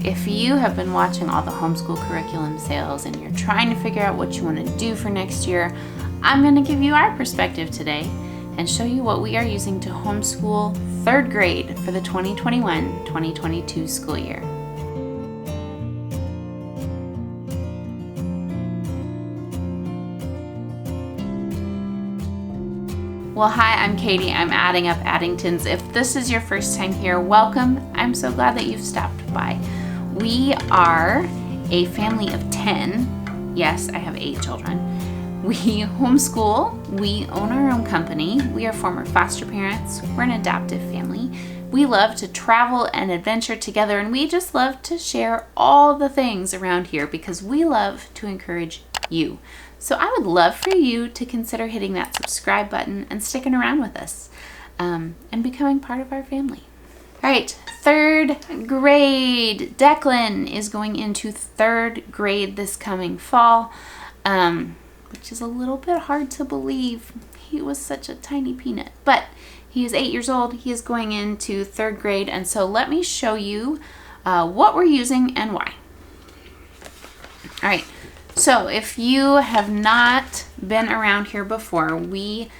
if you have been watching all the homeschool curriculum sales and you're trying to figure out what you want to do for next year, I'm going to give you our perspective today and show you what we are using to homeschool 3rd grade for the 2021-2022 school year. Well, hi, I'm Katie. I'm adding up Addingtons. If this is your first time here, welcome. I'm so glad that you've stopped by. We are a family of 10. Yes, I have 8 children. We homeschool. We own our own company. We are former foster parents. We're an adoptive family. We love to travel and adventure together, and we just love to share all the things around here because we love to encourage you. So I would love for you to consider hitting that subscribe button and sticking around with us and becoming part of our family. All right, 3rd grade. Declan is going into 3rd grade this coming fall, which is a little bit hard to believe. He was such a tiny peanut, but he is 8 years old. He is going into 3rd grade, and so let me show you what we're using and why. All right. So if you have not been around here before, we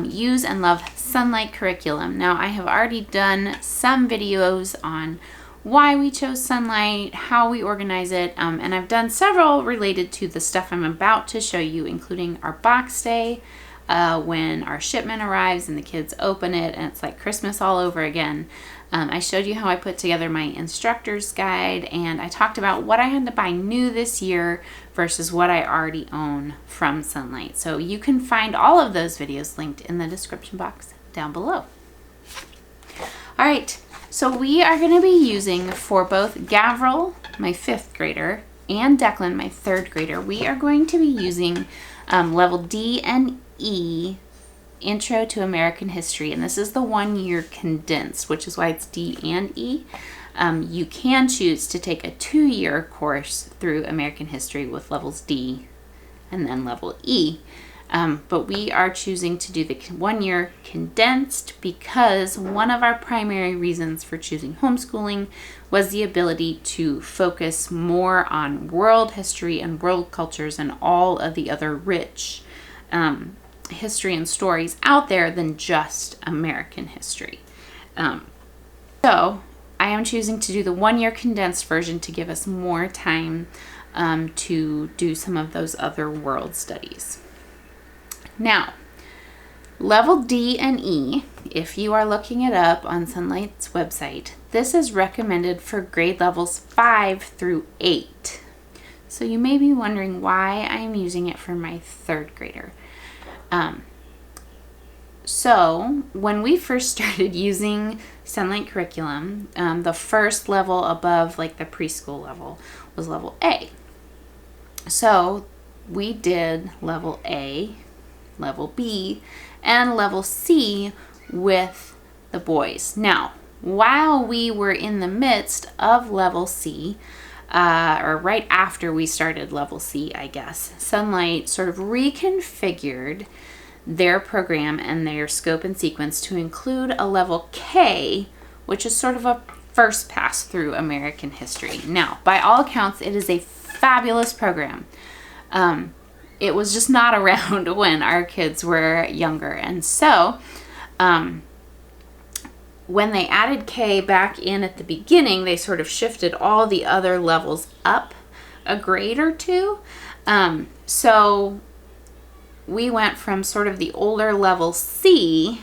use and love Sonlight curriculum. Now, I have already done some videos on why we chose Sonlight, how we organize it, and I've done several related to the stuff I'm about to show you, including our box day, when our shipment arrives and the kids open it and it's like Christmas all over again. I showed you how I put together my instructor's guide, and I talked about what I had to buy new this year versus what I already own from Sonlight. So you can find all of those videos linked in the description box down below. All right, so we are going to be using for both Gavrel, my 5th grader, and Declan, my 3rd grader, we are going to be using level D and E, Intro to American History, and this is the 1-year condensed, which is why it's D and E. You can choose to take a 2-year course through American History with levels D and then level E, but we are choosing to do the 1-year condensed because one of our primary reasons for choosing homeschooling was the ability to focus more on world history and world cultures and all of the other rich history and stories out there than just American history. So I am choosing to do the 1-year condensed version to give us more time to do some of those other world studies. Now, level D and E, if you are looking it up on Sonlight's website, this is recommended for grade levels 5 through 8. So you may be wondering why I am using it for my 3rd grader. So when we first started using Sonlight curriculum, the first level above like the preschool level was level A. So we did level A, level B, and level C with the boys. Now, while we were in the midst of level C, or right after we started level C, I guess, Sonlight sort of reconfigured their program and their scope and sequence to include a level K, which is sort of a first pass through American history. Now, by all accounts, it is a fabulous program. It was just not around when our kids were younger. And so, when they added K back in at the beginning, they sort of shifted all the other levels up a grade or two. So we went from sort of the older level C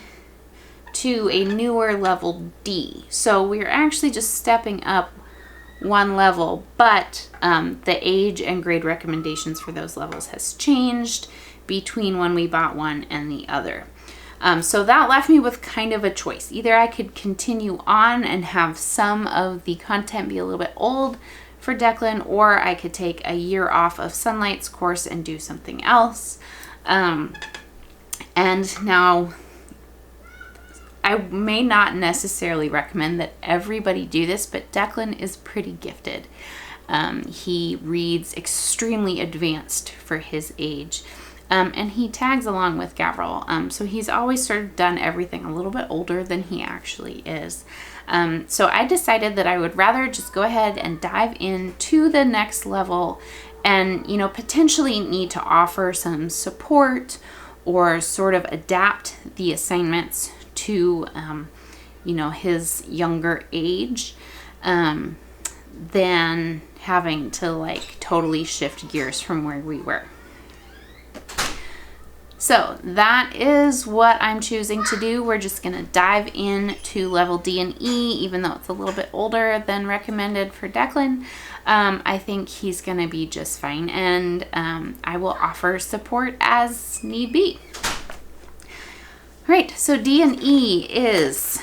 to a newer level D. So we're actually just stepping up one level, but the age and grade recommendations for those levels has changed between when we bought one and the other. So that left me with kind of a choice. Either I could continue on and have some of the content be a little bit old for Declan, or I could take a year off of Sonlight's course and do something else. And now I may not necessarily recommend that everybody do this, but Declan is pretty gifted. He reads extremely advanced for his age. and he tags along with Gavrel. So he's always sort of done everything a little bit older than he actually is. So I decided that I would rather just go ahead and dive into the next level and, potentially need to offer some support or sort of adapt the assignments to, his younger age, than having to totally shift gears from where we were. So that is what I'm choosing to do. We're just going to dive into level D and E, even though it's a little bit older than recommended for Declan. I think he's going to be just fine, and I will offer support as need be. All right, so D and E is,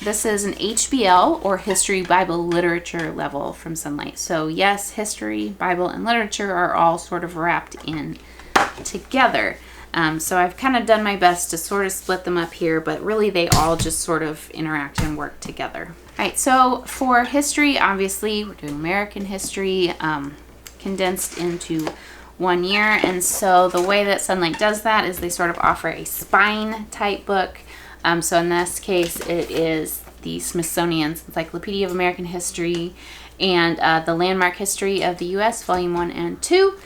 this is an HBL or History, Bible, Literature level from Sonlight. So yes, history, Bible, and literature are all sort of wrapped in together. So I've kind of done my best to sort of split them up here, but really they all just sort of interact and work together. All right, so for history, obviously we're doing American history, condensed into 1 year. And so the way that Sonlight does that is they sort of offer a spine type book. So in this case, it is the Smithsonian's Encyclopedia of American History and the Landmark History of the U.S., Volume 1 and 2.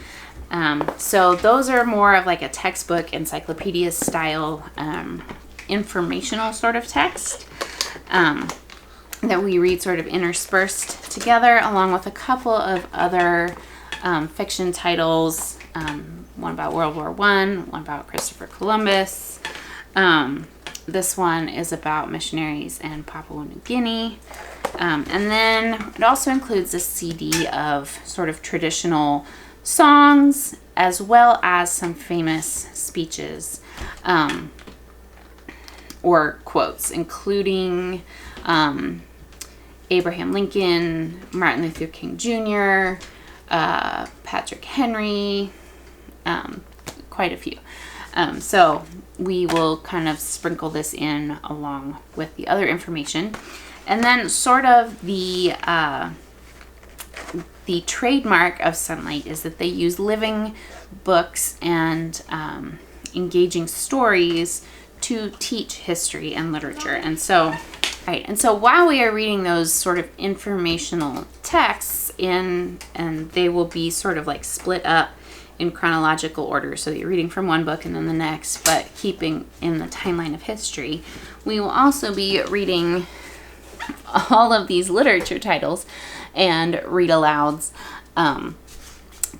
So those are more of like a textbook, encyclopedia style, informational sort of text that we read sort of interspersed together, along with a couple of other fiction titles, one about World War I, one about Christopher Columbus. This one is about missionaries in Papua New Guinea. And then it also includes a CD of sort of traditional songs, as well as some famous speeches or quotes, including Abraham Lincoln, Martin Luther King Jr., Patrick Henry, quite a few. So we will kind of sprinkle this in along with the other information. And then sort of the trademark of Sonlight is that they use living books and engaging stories to teach history and literature. And so while we are reading those sort of informational texts and they will be sort of like split up in chronological order, so that you're reading from one book and then the next, but keeping in the timeline of history, we will also be reading all of these literature titles and read alouds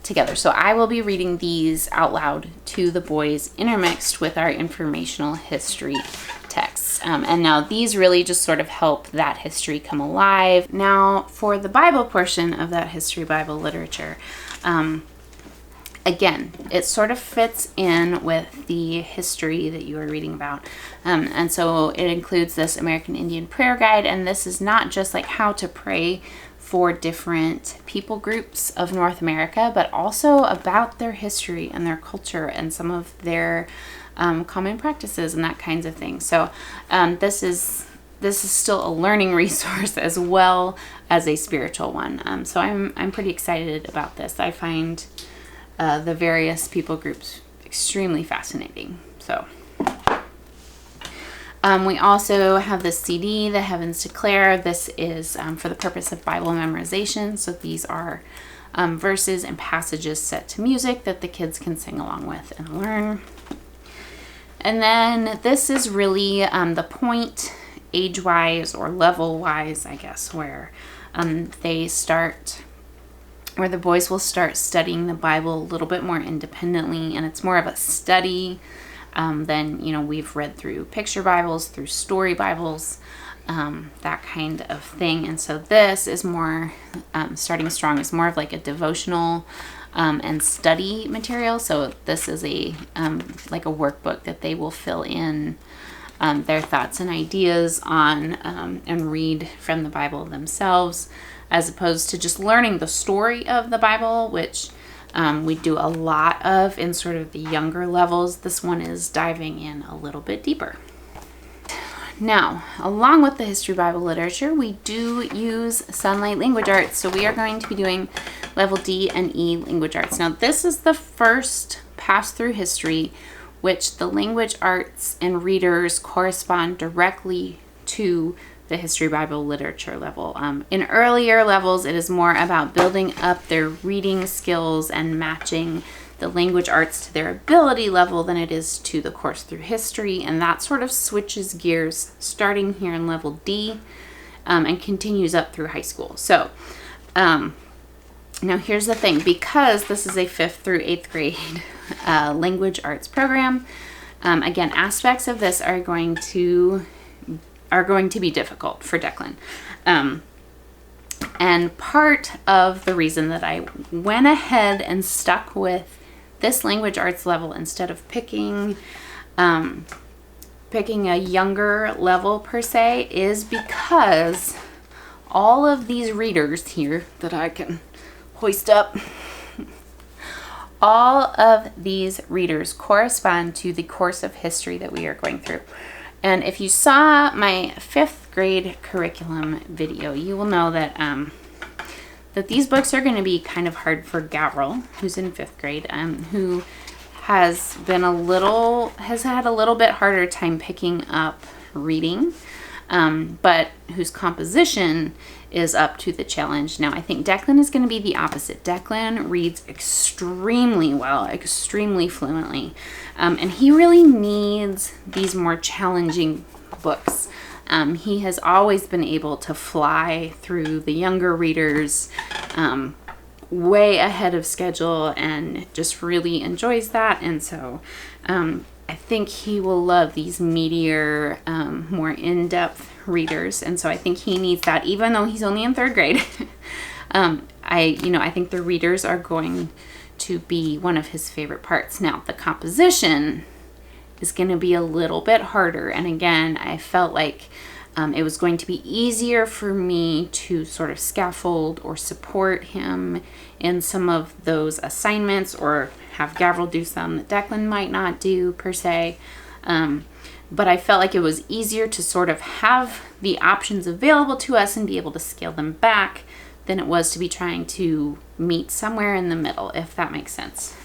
together. So I will be reading these out loud to the boys, intermixed with our informational history texts. And now these really just sort of help that history come alive. Now for the Bible portion of that history, Bible, literature, again, it sort of fits in with the history that you are reading about. And so it includes this American Indian prayer guide, and this is not just like how to pray for different people groups of North America, but also about their history and their culture and some of their common practices and that kinds of thing. So this is still a learning resource as well as a spiritual one. So I'm pretty excited about this. I find the various people groups extremely fascinating. So we also have this CD, The Heavens Declare. This is for the purpose of Bible memorization. So these are verses and passages set to music that the kids can sing along with and learn. And then this is really the point age-wise or level-wise, I guess, where where the boys will start studying the Bible a little bit more independently, and it's more of a study than, we've read through picture Bibles, through story Bibles, that kind of thing. And so this is more, starting strong, is more of like a devotional and study material. So this is like a workbook that they will fill in their thoughts and ideas on and read from the Bible themselves, as opposed to just learning the story of the Bible, which we do a lot of in sort of the younger levels. This one is diving in a little bit deeper. Now, along with the History Bible Literature, we do use Sonlight Language Arts. So we are going to be doing level D and E Language Arts. Now, this is the first pass-through history which the language arts and readers correspond directly to the History Bible Literature level. In earlier levels, it is more about building up their reading skills and matching the language arts to their ability level than it is to the course through history, and that sort of switches gears starting here in level D and continues up through high school. So now here's the thing, because this is a 5th through 8th grade language arts program, again, aspects of this are going to be difficult for Declan. And part of the reason that I went ahead and stuck with this language arts level instead of picking a younger level per se is because all of these readers here that I can hoist up, all of these readers correspond to the course of history that we are going through. And if you saw my 5th grade curriculum video, you will know that that these books are going to be kind of hard for Gavrel, who's in 5th grade, who has had a little bit harder time picking up reading, but whose composition is up to the challenge. Now, I think Declan is going to be the opposite. Declan reads extremely well, extremely fluently, and he really needs these more challenging books. He has always been able to fly through the younger readers way ahead of schedule and just really enjoys that. And so I think he will love these meatier, more in-depth readers. And so I think he needs that, even though he's only in 3rd grade. I think the readers are going to be one of his favorite parts. Now, the composition is going to be a little bit harder. And again, I felt like it was going to be easier for me to sort of scaffold or support him in some of those assignments, or have Gavrel do some that Declan might not do per se. But I felt like it was easier to sort of have the options available to us and be able to scale them back than it was to be trying to meet somewhere in the middle, if that makes sense.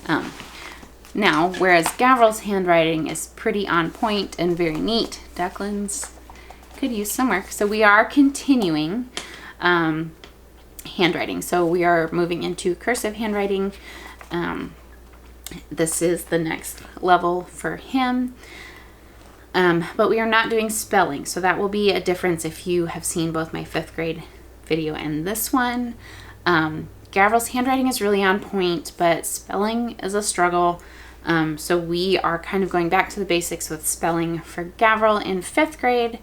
Now, whereas Gavrel's handwriting is pretty on point and very neat, Declan's could use some work. So we are continuing handwriting. So we are moving into cursive handwriting. This is the next level for him. But we are not doing spelling. So that will be a difference if you have seen both my 5th grade video and this one. Gavrel's handwriting is really on point, but spelling is a struggle. So we are kind of going back to the basics with spelling for Gavrel in 5th grade.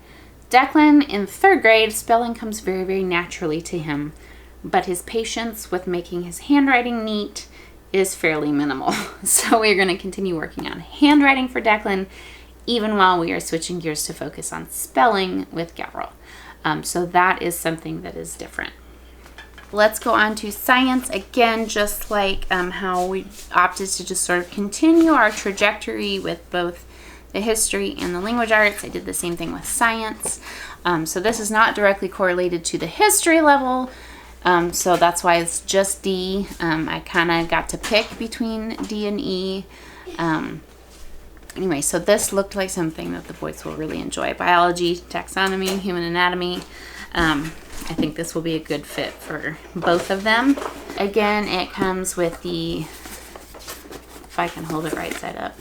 Declan in 3rd grade, spelling comes very, very naturally to him, but his patience with making his handwriting neat is fairly minimal. So we're going to continue working on handwriting for Declan, even while we are switching gears to focus on spelling with Gavrel. So that is something that is different. Let's go on to science. Again, just like how we opted to just sort of continue our trajectory with both the history and the language arts, I did the same thing with science. So this is not directly correlated to the history level, so that's why it's just D. I kind of got to pick between D and E. Anyway, so this looked like something that the boys will really enjoy. Biology, taxonomy, human anatomy. I think this will be a good fit for both of them. Again, it comes with the, if I can hold it right side up,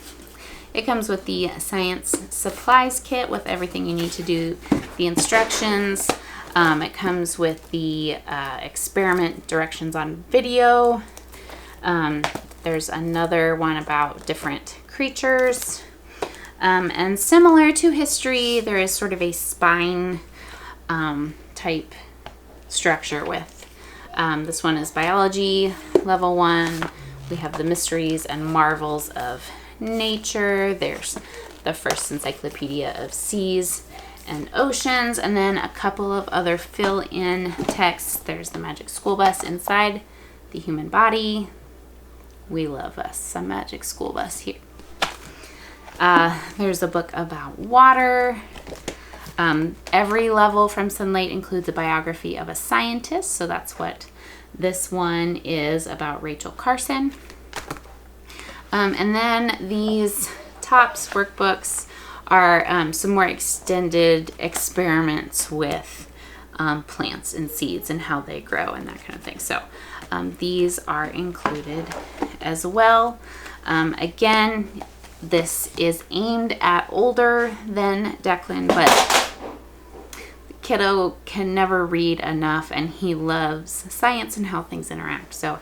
it comes with the science supplies kit with everything you need to do the instructions. It comes with the experiment directions on video. There's another one about different creatures. And similar to history, there is sort of a spine type structure with. This one is biology, level 1. We have the mysteries and marvels of nature. There's the first encyclopedia of seas and oceans, and then a couple of other fill-in texts. There's the magic school bus inside the human body. We love us some magic school bus here. There's a book about water. Every level from Sonlight includes a biography of a scientist, so that's what this one is about, Rachel Carson. And then these TOPS workbooks are some more extended experiments with plants and seeds and how they grow and that kind of thing. So these are included as well. Again, this is aimed at older than Declan, but the kiddo can never read enough, and he loves science and how things interact. So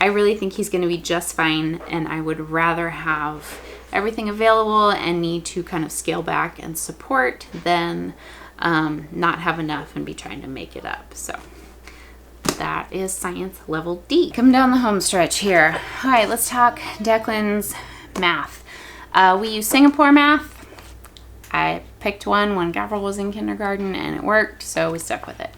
I really think he's going to be just fine, and I would rather have everything available and need to kind of scale back and support than not have enough and be trying to make it up. So that is science level D. Come down the home stretch here. All right, let's talk Declan's math. We use Singapore math. I picked one when Gavrel was in kindergarten and it worked, so we stuck with it.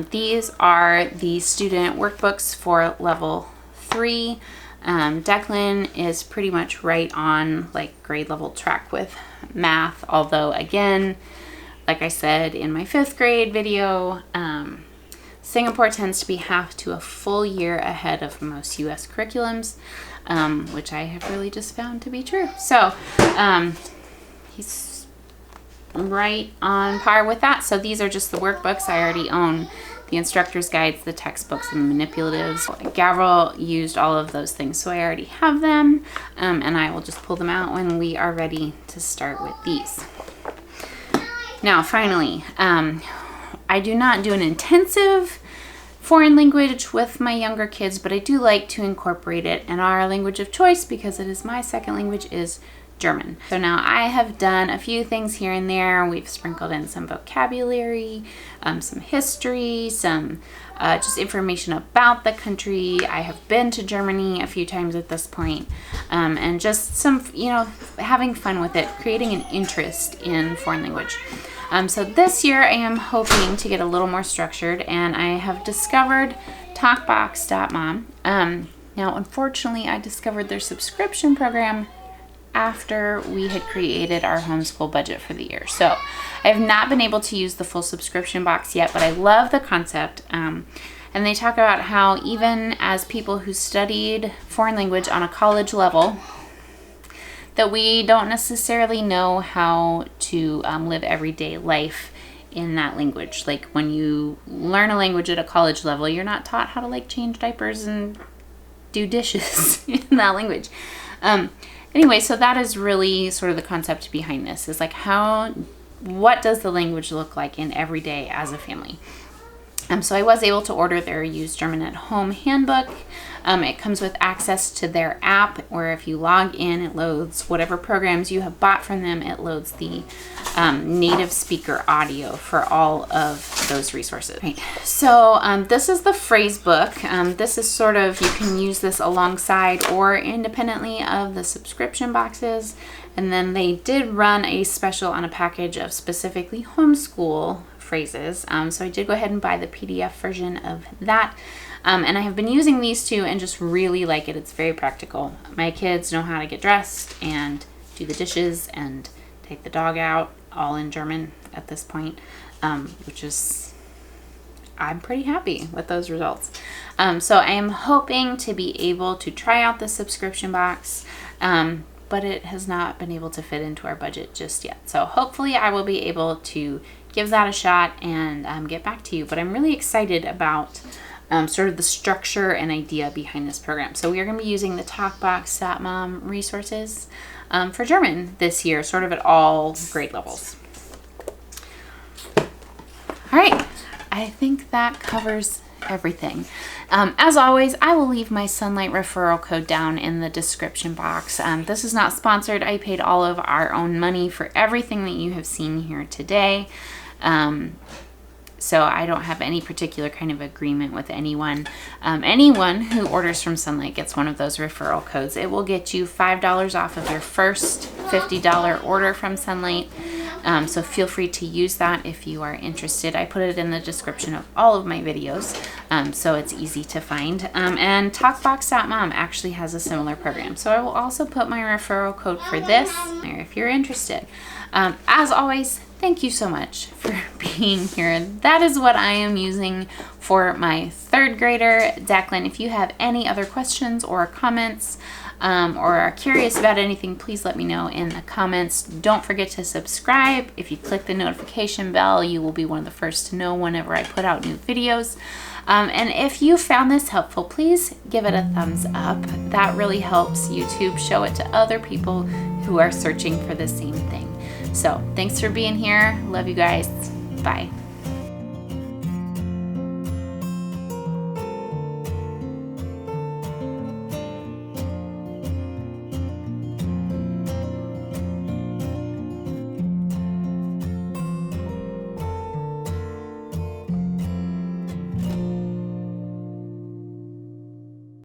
These are the student workbooks for level 3. Declan is pretty much right on like grade level track with math, although again, like I said in my 5th grade video, Singapore tends to be half to a full year ahead of most US curriculums, which I have really just found to be true. So he's right on par with that. So these are just the workbooks. I already own the instructor's guides, the textbooks, and the manipulatives. Gavrel used all of those things, so I already have them, and I will just pull them out when we are ready to start with these. Now, finally, I do not do an intensive foreign language with my younger kids, but I do like to incorporate it in our language of choice because it is my second language is German. So now I have done a few things here and there. We've sprinkled in some vocabulary, some history, some just information about the country. I have been to Germany a few times at this point, and just some, having fun with it, creating an interest in foreign language. So this year I am hoping to get a little more structured, and I have discovered TalkBox.Mom. Now, unfortunately, I discovered their subscription program after we had created our homeschool budget for the year. So I have not been able to use the full subscription box yet, but I love the concept. And they talk about how even as people who studied foreign language on a college level, that we don't necessarily know how to live everyday life in that language. Like when you learn a language at a college level, you're not taught how to like change diapers and do dishes in that language. Anyway, so that is really sort of the concept behind this, is like what does the language look like in every day as a family? So I was able to order their Use German at Home handbook. It comes with access to their app, where if you log in, it loads whatever programs you have bought from them. It loads the native speaker audio for all of those resources. Right. So this is the phrase book. This is sort of, you can use this alongside or independently of the subscription boxes. And then they did run a special on a package of specifically homeschool phrases. So I did go ahead and buy the PDF version of that. And I have been using these two and just really like it. It's very practical. My kids know how to get dressed and do the dishes and take the dog out, all in German at this point, which is, I'm pretty happy with those results. So I am hoping to be able to try out the subscription box, but it has not been able to fit into our budget just yet. So hopefully I will be able to give that a shot and get back to you. But I'm really excited about sort of the structure and idea behind this program. So we are going to be using the TalkBox.Mom resources for German this year, sort of at all grade levels. All right, I think that covers everything. As always, I will leave my Sonlight referral code down in the description box. This is not sponsored. I paid all of our own money for everything that you have seen here today. So I don't have any particular kind of agreement with anyone. Anyone who orders from Sonlight gets one of those referral codes. It will get you $5 off of your first $50 order from Sonlight. So feel free to use that if you are interested. I put it in the description of all of my videos, so it's easy to find. And TalkBox.Mom actually has a similar program. So I will also put my referral code for this there if you're interested. As always, thank you so much for being here. That is what I am using for my 3rd grader, Declan. If you have any other questions or comments, or are curious about anything, please let me know in the comments. Don't forget to subscribe. If you click the notification bell, you will be one of the first to know whenever I put out new videos. And if you found this helpful, please give it a thumbs up. That really helps YouTube show it to other people who are searching for the same thing. So thanks for being here. Love you guys. Bye.